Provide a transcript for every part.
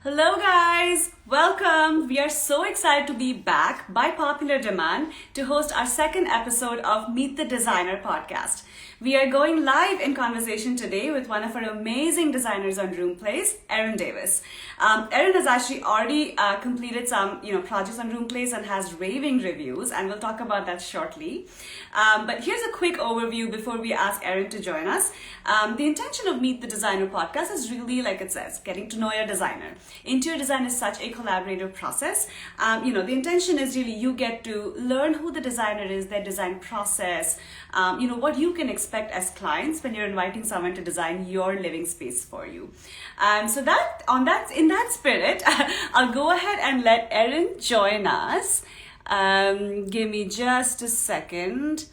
Hello, guys! Welcome! We are so excited to be back by popular demand to host our second episode of Meet the Designer podcast. We are going live in conversation today with one of our amazing designers on RoomPlays, Erin Davis. Erin has actually already completed some projects on RoomPlays and has raving reviews, and we'll talk about that shortly. But here's a quick overview before we ask Erin to join us. The intention of Meet the Designer podcast is really, like it says, getting to know your designer. Interior design is such a collaborative process. The intention is really you get to learn who the designer is, their design process, what you can expect as clients when you're inviting someone to design your living space for you. So in that spirit, I'll go ahead and let Erin join us. Give me just a second.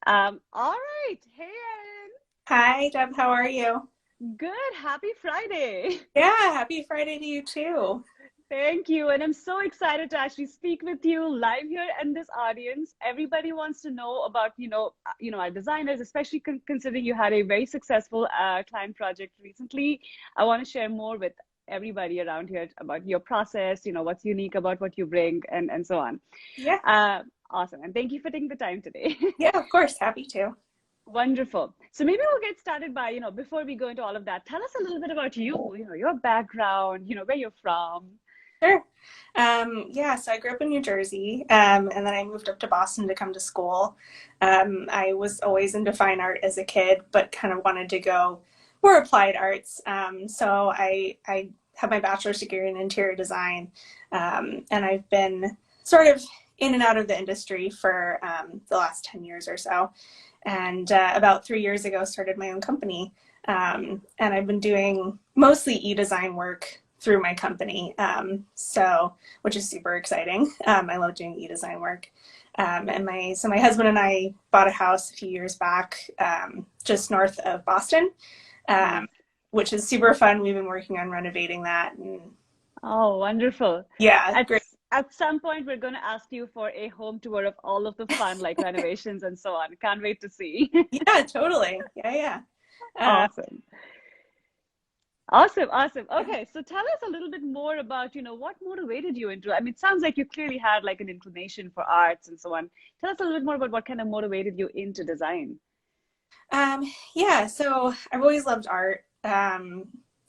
All right. Hey, Erin. Hi, Deb. How are you? Good. Happy Friday. Yeah, happy Friday to you too. Thank you. And I'm so excited to actually speak with you live here in this audience. Everybody wants to know about, our designers, especially considering you had a very successful client project recently. I want to share more with everybody around here about your process, what's unique about what you bring and so on. Yeah. Awesome. And thank you for taking the time today. Yeah, of course. Happy to. Wonderful. So maybe we'll get started by, before we go into all of that, tell us a little bit about you, your background, where you're from. Sure. So I grew up in New Jersey, and then I moved up to Boston to come to school. I was always into fine art as a kid, but kind of wanted to go more applied arts. So I have my bachelor's degree in interior design, and I've been sort of in and out of the industry for the last 10 years or so. And about 3 years ago, started my own company. And I've been doing mostly e-design work through my company, which is super exciting. I love doing e-design work. And my husband and I bought a house a few years back, just north of Boston, which is super fun. We've been working on renovating that. Oh, wonderful. Yeah, great. At some point, we're going to ask you for a home tour of all of the fun, like renovations and so on. Can't wait to see. Yeah, totally. Yeah. Awesome. Okay, so tell us a little bit more about, what motivated you into, it sounds like you clearly had like an inclination for arts and so on. Tell us a little bit more about what kind of motivated you into design. So I've always loved art.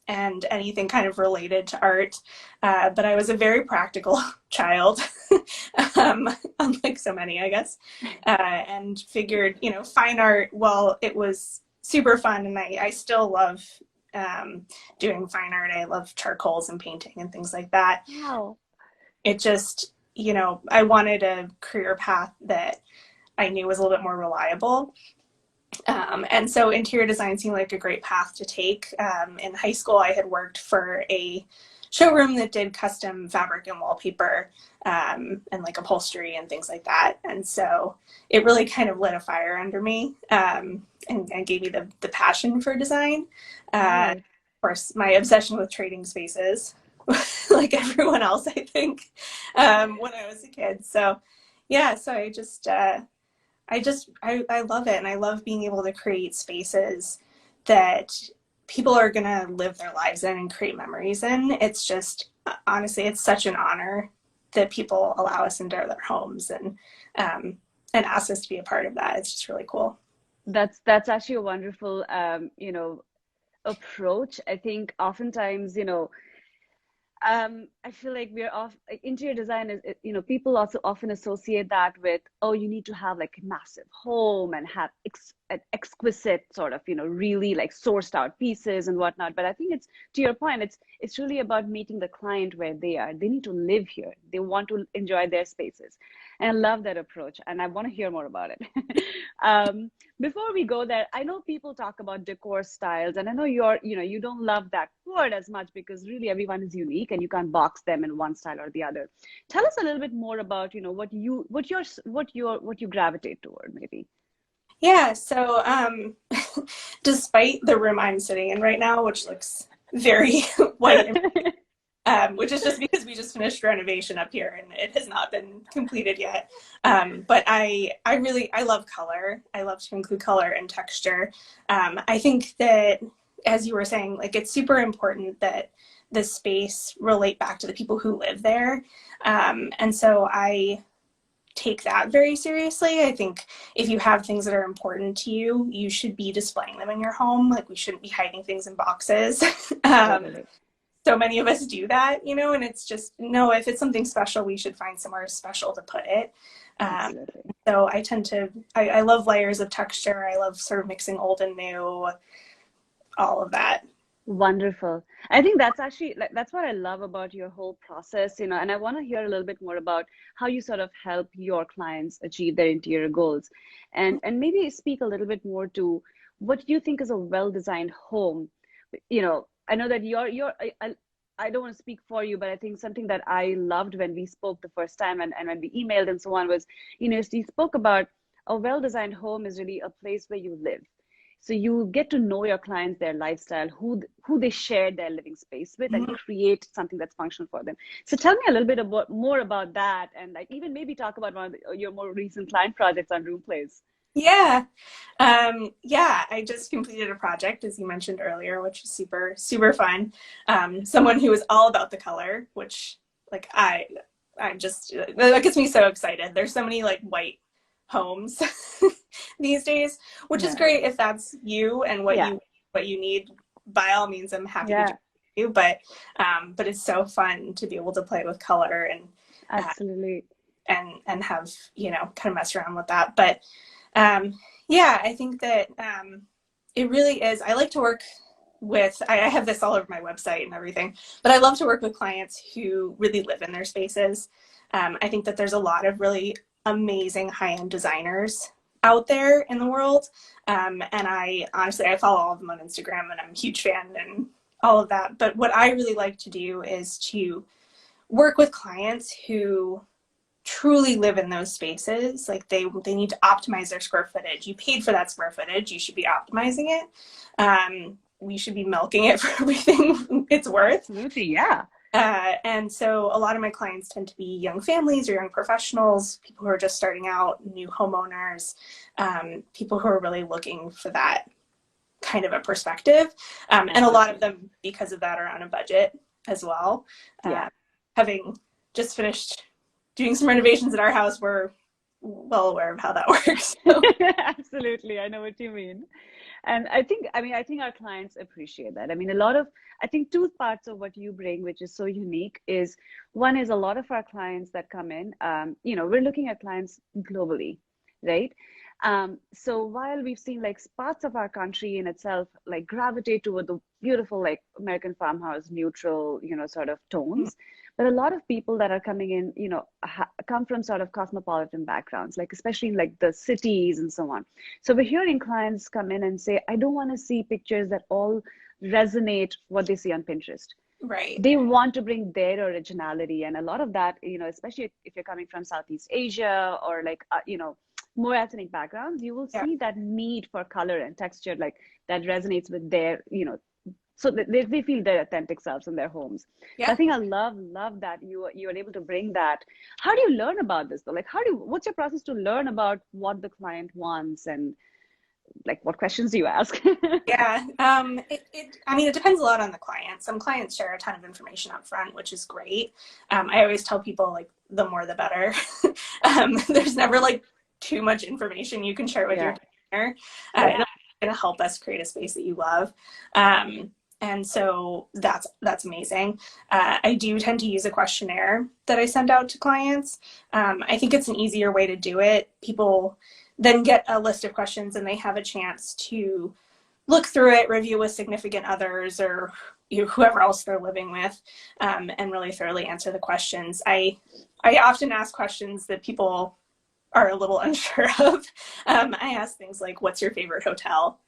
And anything kind of related to art. But I was a very practical child, unlike so many, I guess, and figured, fine art, well, it was super fun. And I still love doing fine art. I love charcoals and painting and things like that. Wow. It just, I wanted a career path that I knew was a little bit more reliable. And so interior design seemed like a great path to take. In high school, I had worked for a showroom that did custom fabric and wallpaper, and like upholstery and things like that. And so it really kind of lit a fire under me, and gave me the passion for design. Of course, my obsession with trading spaces, like everyone else, I think, when I was a kid. So I love it. And I love being able to create spaces that people are going to live their lives in and create memories in. It's just, honestly, it's such an honor that people allow us into their homes and ask us to be a part of that. It's just really cool. That's actually a wonderful, approach. I think oftentimes, I feel like interior design is, people also often associate that with, you need to have like a massive home and have an exquisite sort of, really like sourced out pieces and whatnot. But I think it's, to your point, it's really about meeting the client where they are. They need to live here. They want to enjoy their spaces. And I love that approach. And I want to hear more about it. Before we go there, I know people talk about decor styles, and I know you don't love that word as much because really everyone is unique and you can't box them in one style or the other. Tell us a little bit more about, what you gravitate toward, maybe. Yeah. So, despite the room I'm sitting in right now, which looks very white which is just because we just finished renovation up here and it has not been completed yet. But I love color. I love to include color and texture. I think that, as you were saying, like, it's super important that the space relate back to the people who live there. And so I take that very seriously. I think if you have things that are important to you, you should be displaying them in your home. Like, we shouldn't be hiding things in boxes. Totally. So many of us do that, and it's just, no, if it's something special, we should find somewhere special to put it. Absolutely. So I tend to, I love layers of texture. I love sort of mixing old and new, all of that. Wonderful. I think that's actually like that's what I love about your whole process, and I want to hear a little bit more about how you sort of help your clients achieve their interior goals. And maybe speak a little bit more to what you think is a well-designed home. I know that I don't want to speak for you, but I think something that I loved when we spoke the first time and when we emailed and so on was, you spoke about a well-designed home is really a place where you live. So you get to know your clients, their lifestyle, who they share their living space with, and Mhm. create something that's functional for them. So tell me a little bit more about that, and like even maybe talk about one of your more recent client projects on RoomPlays. Yeah. Yeah, I just completed a project, as you mentioned earlier, which is super, super fun. Someone who is all about the color, which, like, I just, that gets me so excited. There's so many like white homes these days, which is Yeah, great if that's you and what yeah, you need. By all means, I'm happy to do yeah, it for you, but it's so fun to be able to play with color uh, absolutely. and have, kind of mess around with that. But um, yeah, I think that it really is. I like to work with, I have this all over my website and everything, but I love to work with clients who really live in their spaces. I think that there's a lot of really amazing high-end designers out there in the world. And I honestly, I follow all of them on Instagram, and I'm a huge fan and all of that. But what I really like to do is to work with clients who truly live in those spaces. Like, they need to optimize their square footage. You paid for that square footage, you should be optimizing it. We should be milking it for everything it's worth. Absolutely, yeah. And so a lot of my clients tend to be young families or young professionals, people who are just starting out, new homeowners, people who are really looking for that kind of a perspective. And a lot of Absolutely. them, because of that, are on a budget as well. Yeah. Having just finished doing some renovations at our house, we're well aware of how that works. So, Absolutely. I know what you mean. And I think our clients appreciate that. I mean, I think two parts of what you bring, which is so unique, is one is a lot of our clients that come in, we're looking at clients globally, right? So while we've seen like parts of our country in itself like gravitate toward the beautiful like American farmhouse neutral, sort of tones, but a lot of people that are coming in, come from sort of cosmopolitan backgrounds, like especially in like the cities and so on. So we're hearing clients come in and say, I don't want to see pictures that all resonate what they see on Pinterest. right. They want to bring their originality. And a lot of that, especially if you're coming from Southeast Asia or like, more ethnic backgrounds, you will Yeah. see that need for color and texture, like that resonates with their, so that they feel their authentic selves in their homes. So I Yeah. think I love that you are able to bring that. How do you learn about this though? Like what's your process to learn about what the client wants, and like what questions do you ask? Yeah. I mean, it depends a lot on the client. Some clients share a ton of information up front, which is great. I always tell people, like, the more the better. There's never like too much information you can share with your Yeah, designer. yeah. It's going to help us create a space that you love. And so that's amazing. I do tend to use a questionnaire that I send out to clients. I think it's an easier way to do it. People then get a list of questions, and they have a chance to look through it, review with significant others or whoever else they're living with, and really thoroughly answer the questions. I often ask questions that people are a little unsure of. I ask things like, what's your favorite hotel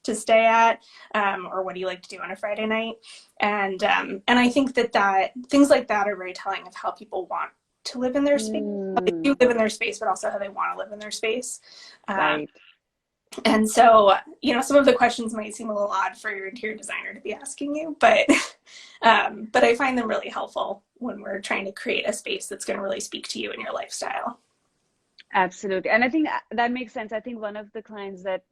to stay at, or what do you like to do on a Friday night? And I think that things like that are very telling of how people want to live in their space, how they do Mm, live in their space, but also how they want to live in their space. Um, right. and so, some of the questions might seem a little odd for your interior designer to be asking you, but I find them really helpful when we're trying to create a space that's going to really speak to you and your lifestyle. Absolutely. And I think that makes sense. I think one of the clients that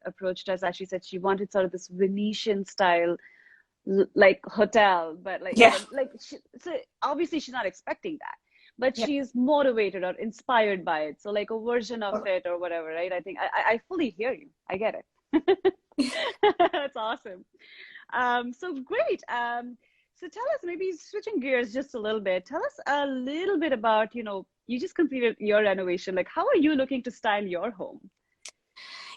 approached us actually said she wanted sort of this Venetian style like hotel, but Yeah. so obviously she's not expecting that, but Yeah. she's motivated or inspired by it. So like a version of it or whatever, right? I think I fully hear you. I get it. That's awesome. So great. So tell us, maybe switching gears just a little bit, tell us a little bit about, you just completed your renovation. Like, how are you looking to style your home?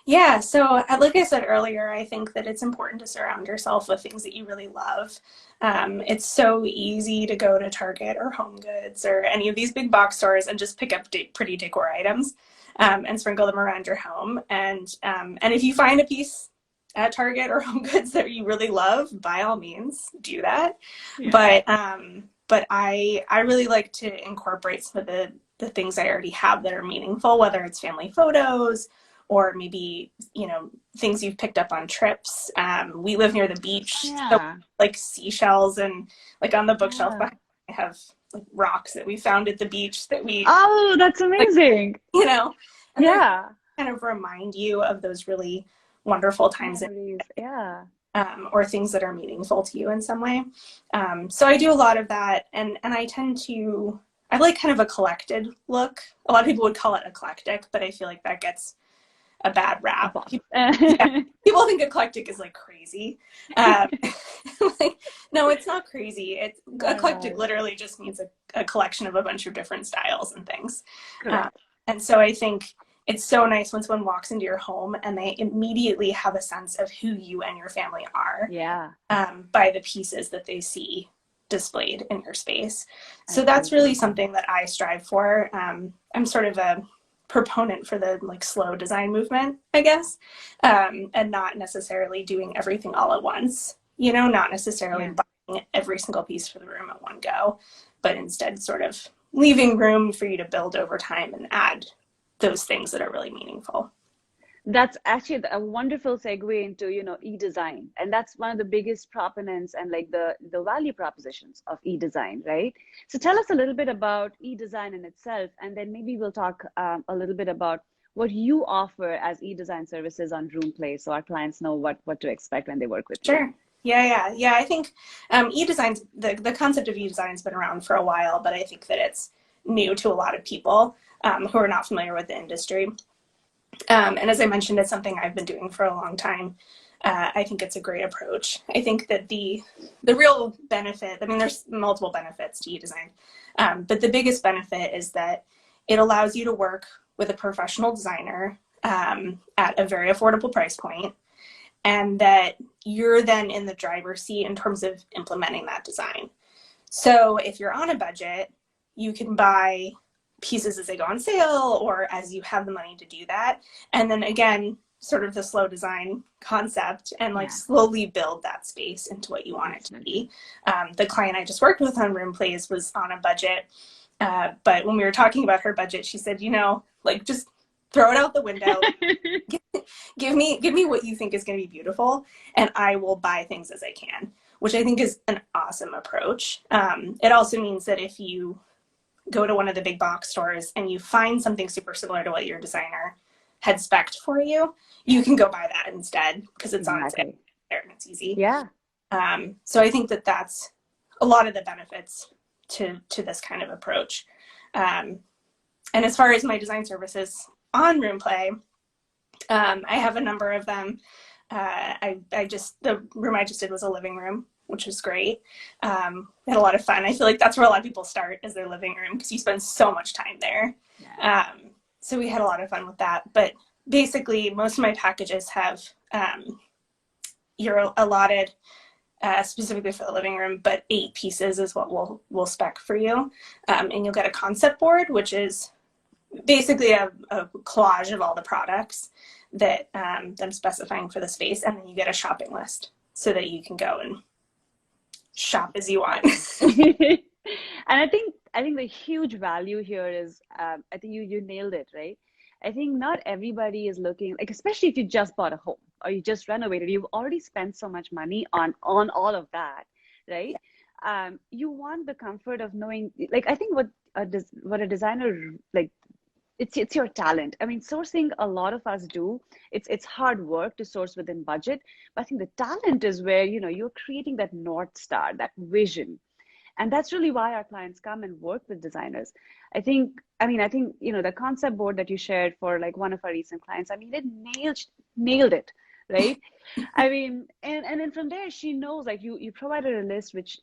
Yeah, so like I said earlier, I think that it's important to surround yourself with things that you really love. It's so easy to go to Target or Home Goods or any of these big box stores and just pick up pretty decor items and sprinkle them around your home. And if you find a piece at Target or Home Goods that you really love, by all means, do that. Yeah. But I really like to incorporate some of the things I already have that are meaningful, whether it's family photos or maybe, things you've picked up on trips. We live near the beach, so Yeah. like seashells and like on the bookshelf Yeah. behind, I have like rocks that we found at the beach that we Oh, that's like, amazing. and they're Yeah. kind of remind you of those really wonderful times Memories. Yeah. or things that are meaningful to you in some way. So I do a lot of that, and I like kind of a collected look. A lot of people would call it eclectic, but I feel like that gets a bad rap. People think eclectic is like crazy. Like, no, it's not crazy. It's eclectic literally just means a collection of a bunch of different styles and things. And so I think it's so nice when someone walks into your home and they immediately have a sense of who you and your family are by the pieces that they see displayed in your space. So that's really something that I strive for. I'm sort of a proponent for the like slow design movement, I guess, and not necessarily doing everything all at once, not necessarily buying every single piece for the room at one go, but instead sort of leaving room for you to build over time and add those things that are really meaningful. That's actually a wonderful segue into, e-design. And that's one of the biggest proponents and like the value propositions of e-design, right? So tell us a little bit about e-design in itself, and then maybe we'll talk a little bit about what you offer as e-design services on RoomPlays, so our clients know what to expect when they work with you. Sure. Yeah. I think e-design's, the concept of e-design has been around for a while, but I think that it's new to a lot of people who are not familiar with the industry. And as I mentioned, it's something I've been doing for a long time. I think it's a great approach. I think that the real benefit, I mean, there's multiple benefits to e-design, but the biggest benefit is that it allows you to work with a professional designer at a very affordable price point, and that you're then in the driver's seat in terms of implementing that design. So if you're on a budget, you can buy pieces as they go on sale or as you have the money to do that. And then again, sort of the slow design concept and like slowly build that space into what you want it to be. The client I just worked with on RoomPlays was on a budget. But when we were talking about her budget, she said, like just throw it out the window. Give me what you think is going to be beautiful, and I will buy things as I can, which I think is an awesome approach. It also means that if you go to one of the big box stores and you find something super similar to what your designer had spec'd for you, you can go buy that instead because it's on sale there and it's easy. So I think that that's a lot of the benefits to this kind of approach. And as far as my design services on RoomPlay, I have a number of them. The room I just did was a living room, which was great. We had a lot of fun. I feel like that's where a lot of people start, is their living room, because you spend so much time there. So we had a lot of fun with that. But basically, most of my packages have you're allotted specifically for the living room, but 8 pieces is what we'll spec for you. And you'll get a concept board, which is basically a collage of all the products that I'm specifying for the space, and then you get a shopping list so that you can go and shop as you want. And I think the huge value here is, I think you nailed it, right? I think not everybody is looking, like, especially if you just bought a home or you just renovated, you've already spent so much money on all of that, right? You want the comfort of knowing, like, I think what a designer like it's your talent. I mean, sourcing, a lot of us do. It's hard work to source within budget, but I think the talent is where, you're creating that North Star, that vision. And that's really why our clients come and work with designers. I think the concept board that you shared for like one of our recent clients, I mean, it nailed it, right? I mean, and then from there, she knows, like, you provided a list which,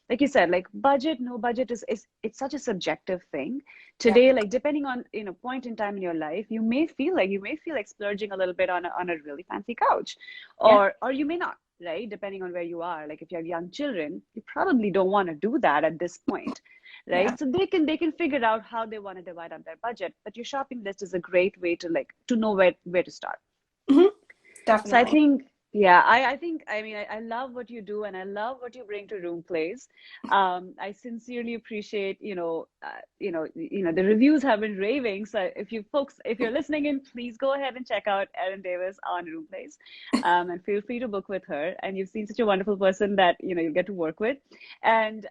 like you said, like, budget, no budget is it's such a subjective thing Yeah. today. Like, depending on, point in time in your life, you may feel like splurging a little bit on a really fancy couch, Yeah. or you may not, right? Depending on where you are. Like, if you have young children, you probably don't want to do that at this point, Yeah. right? So they can figure out how they want to divide up their budget, but your shopping list is a great way to, like, to know where to start. Hmm. So I Definitely. think, yeah, I think, I mean, I love what you do, and I love what you bring to RoomPlays. I sincerely appreciate, the reviews have been raving. So if you're listening in, please go ahead and check out Erin Davis on RoomPlays, and feel free to book with her. And you've seen such a wonderful person that, you'll get to work with. And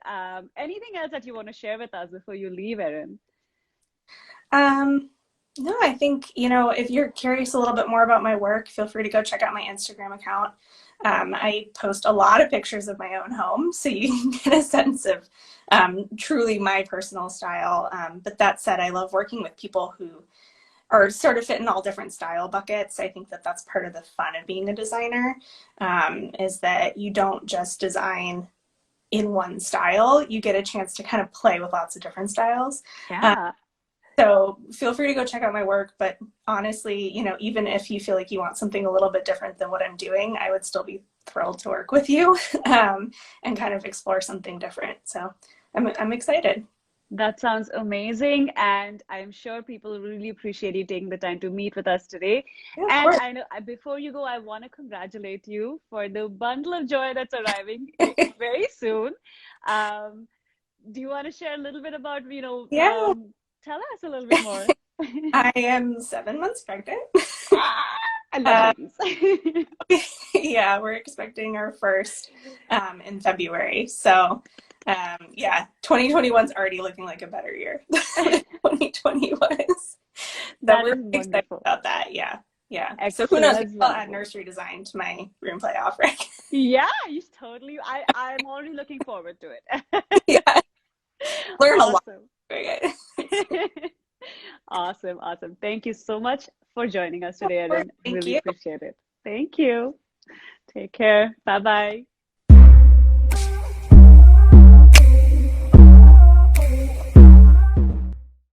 anything else that you want to share with us before you leave, Erin? Um, no, I think, if you're curious a little bit more about my work, feel free to go check out my Instagram account. I post a lot of pictures of my own home, so you can get a sense of truly my personal style. But that said, I love working with people who are sort of fit in all different style buckets. I think that that's part of the fun of being a designer, is that you don't just design in one style. You get a chance to kind of play with lots of different styles. Yeah. So feel free to go check out my work, but honestly, even if you feel like you want something a little bit different than what I'm doing, I would still be thrilled to work with you, and kind of explore something different. So I'm excited. That sounds amazing, and I'm sure people really appreciate you taking the time to meet with us today. Yeah, of And course. I know, before you go, I want to congratulate you for the bundle of joy that's arriving very soon. Um, do you want to share a little bit about, Yeah, tell us a little bit more? I am 7 months pregnant. Ah, I love Uh, babies. yeah, we're expecting our first in February. So yeah, 2021 is already looking like a better year than 2020 was. So That we're is excited wonderful. about that. Yeah. Yeah. So who Excellent. knows? Maybe That's I'll add wonderful. nursery design to my room play offering. Yeah, you totally. I'm already looking forward to it. Yeah. Learn a lot Awesome. doing it. Awesome, awesome. Thank you so much for joining us today, Erin. Thank Really you. appreciate it. Thank you. Take care. Bye bye.